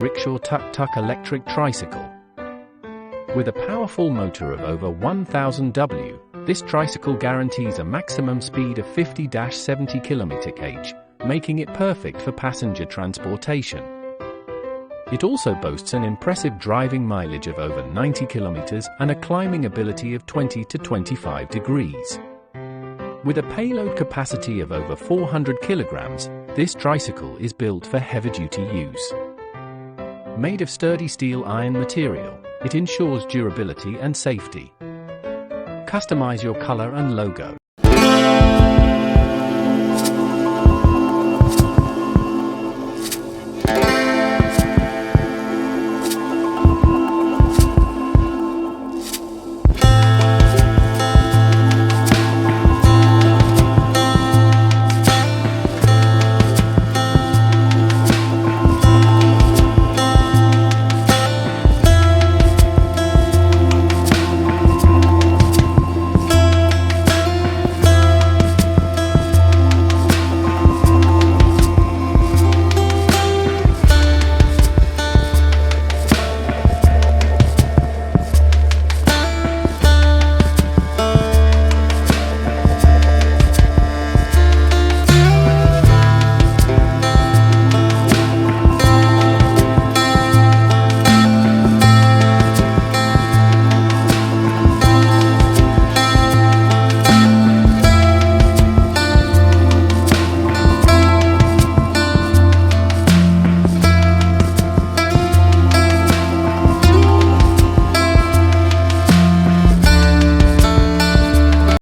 Richshaw TukTuk electric tricycle. With a powerful motor of over 1000 W, this tricycle guarantees a maximum speed of 50-70 km/h, making it perfect for passenger transportation. It also boasts an impressive driving mileage of over 90 km and a climbing ability of 20 to 25 degrees. With a payload capacity of over 400 kilograms, this tricycle is built for heavy-duty use. Made of sturdy steel iron material, it ensures durability and safety. Customize your color and logo.